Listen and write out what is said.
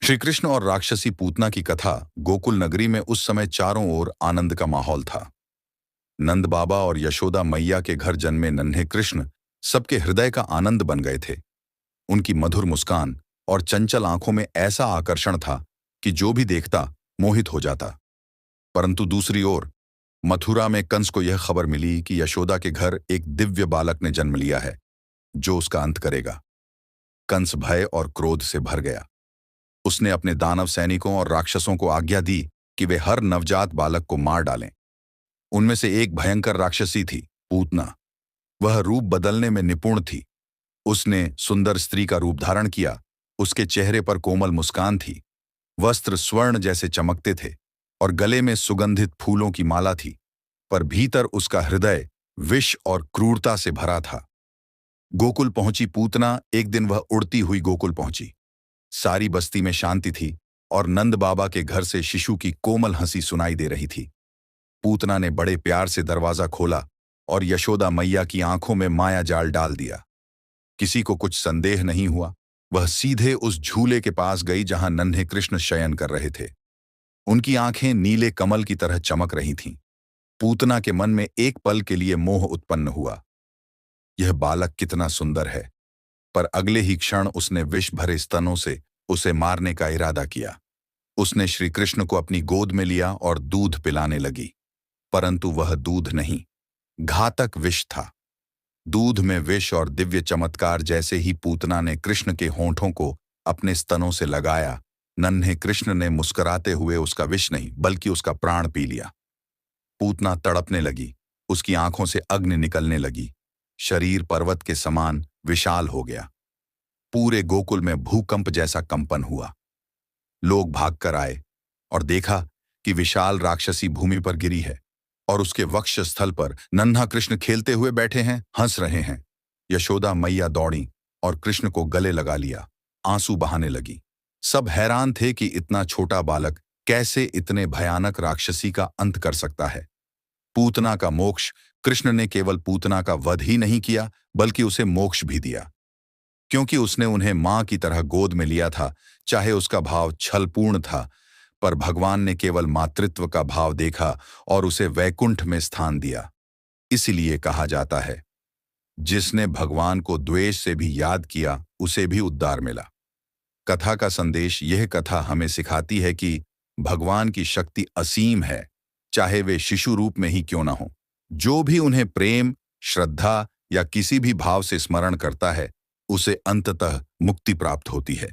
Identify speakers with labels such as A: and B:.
A: श्री कृष्ण और राक्षसी पूतना की कथा गोकुल नगरी में उस समय चारों ओर आनंद का माहौल था। नंद बाबा और यशोदा मैया के घर जन्मे नन्हे कृष्ण सबके हृदय का आनंद बन गए थे। उनकी मधुर मुस्कान और चंचल आंखों में ऐसा आकर्षण था कि जो भी देखता मोहित हो जाता। परंतु दूसरी ओर मथुरा में कंस को यह खबर मिली कि यशोदा के घर एक दिव्य बालक ने जन्म लिया है जो उसका अंत करेगा। कंस भय और क्रोध से भर गया। उसने अपने दानव सैनिकों और राक्षसों को आज्ञा दी कि वे हर नवजात बालक को मार डालें। उनमें से एक भयंकर राक्षसी थी, पूतना। वह रूप बदलने में निपुण थी। उसने सुंदर स्त्री का रूप धारण किया। उसके चेहरे पर कोमल मुस्कान थी। वस्त्र स्वर्ण जैसे चमकते थे और गले में सुगंधित फूलों की माला थी, पर भीतर उसका हृदय विष और क्रूरता से भरा था। गोकुल पहुंची पूतना एक दिन वह उड़ती हुई गोकुल पहुंची। सारी बस्ती में शांति थी और नंद बाबा के घर से शिशु की कोमल हंसी सुनाई दे रही थी। पूतना ने बड़े प्यार से दरवाजा खोला और यशोदा मैया की आंखों में माया जाल डाल दिया। किसी को कुछ संदेह नहीं हुआ। वह सीधे उस झूले के पास गई जहां नन्हे कृष्ण शयन कर रहे थे। उनकी आंखें नीले कमल की तरह चमक रही थीं। पूतना के मन में एक पल के लिए मोह उत्पन्न हुआ। यह बालक कितना सुंदर है। पर अगले ही क्षण उसने विष भरे स्तनों से उसे मारने का इरादा किया। उसने श्री कृष्ण को अपनी गोद में लिया और दूध पिलाने लगी, परंतु वह दूध नहीं, घातक विष था। दूध में विष और दिव्य चमत्कार जैसे ही पूतना ने कृष्ण के होंठों को अपने स्तनों से लगाया, नन्हे कृष्ण ने मुस्कुराते हुए उसका विष नहीं बल्कि उसका प्राण पी लिया। पूतना तड़पने लगी। उसकी आंखों से अग्नि निकलने लगी। शरीर पर्वत के समान विशाल हो गया। पूरे गोकुल में भूकंप जैसा कंपन हुआ। लोग भागकर आए और देखा कि विशाल राक्षसी भूमि पर गिरी है और उसके वक्ष स्थल पर नन्हा कृष्ण खेलते हुए बैठे हैं, हंस रहे हैं। यशोदा मैया दौड़ी और कृष्ण को गले लगा लिया। आंसू बहाने लगी। सब हैरान थे कि इतना छोटा बालक कैसे इतने भयानक राक्षसी का अंत कर सकता है। पूतना का मोक्ष। कृष्ण ने केवल पूतना का वध ही नहीं किया बल्कि उसे मोक्ष भी दिया, क्योंकि उसने उन्हें मां की तरह गोद में लिया था। चाहे उसका भाव छलपूर्ण था, पर भगवान ने केवल मातृत्व का भाव देखा और उसे वैकुंठ में स्थान दिया। इसीलिए कहा जाता है, जिसने भगवान को द्वेष से भी याद किया उसे भी उद्धार मिला। कथा का संदेश। यह कथा हमें सिखाती है कि भगवान की शक्ति असीम है, चाहे वे शिशु रूप में ही क्यों न हो। जो भी उन्हें प्रेम, श्रद्धा या किसी भी भाव से स्मरण करता है, उसे अंततः मुक्ति प्राप्त होती है।